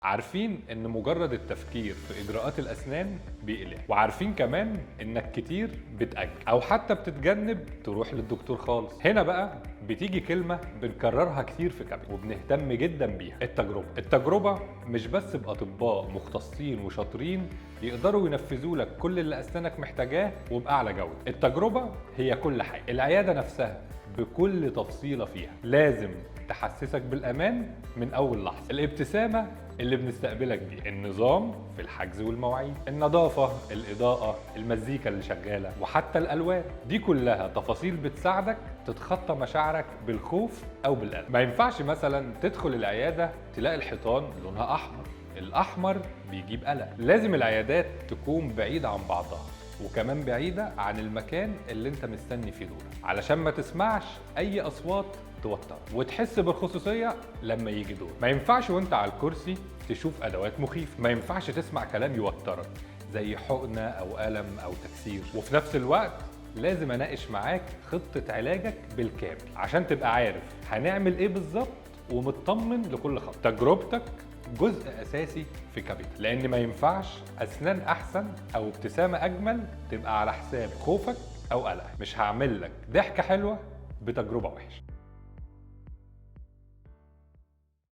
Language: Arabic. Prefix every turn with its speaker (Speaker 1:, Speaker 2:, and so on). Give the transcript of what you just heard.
Speaker 1: عارفين ان مجرد التفكير في اجراءات الاسنان بيقلق، وعارفين كمان انك كتير بتأجل او حتى بتتجنب تروح للدكتور خالص. هنا بقى بتيجي كلمة بنكررها كتير في كابيتال وبنهتم جدا بيها: التجربة مش بس بأطباء مختصين وشاطرين يقدروا ينفذوا لك كل اللي اسنانك محتاجاه وبأعلى جودة. التجربة هي كل حاجة. العيادة نفسها بكل تفصيلة فيها لازم تحسسك بالأمان من أول لحظة. الابتسامة اللي بنستقبلك بيها، النظام في الحجز والمواعيد، النظافة، الإضاءة، المزيكا اللي شغالة، وحتى الألوان، دي كلها تفاصيل بتساعدك تتخطى مشاعرك بالخوف أو بالقلق. ما ينفعش مثلا تدخل العيادة تلاقي الحيطان لونها أحمر، الأحمر بيجيب قلق. لازم العيادات تكون بعيدة عن بعضها، وكمان بعيدة عن المكان اللي انت مستني فيه دورك، علشان ما تسمعش اي اصوات توتر وتحس بالخصوصية لما يجي دور. ما ينفعش وانت على الكرسي تشوف ادوات مخيفة، ما ينفعش تسمع كلام يوترك زي حقنة او ألم او تكسير. وفي نفس الوقت لازم اناقش معاك خطة علاجك بالكامل عشان تبقى عارف هنعمل ايه بالظبط ومطمن لكل خطوة. تجربتك جزء اساسي في كابيتال، لان ما ينفعش اسنان احسن او ابتسامه اجمل تبقى على حساب خوفك او قلقك. مش هعمل لك ضحكه حلوه بتجربه وحشه.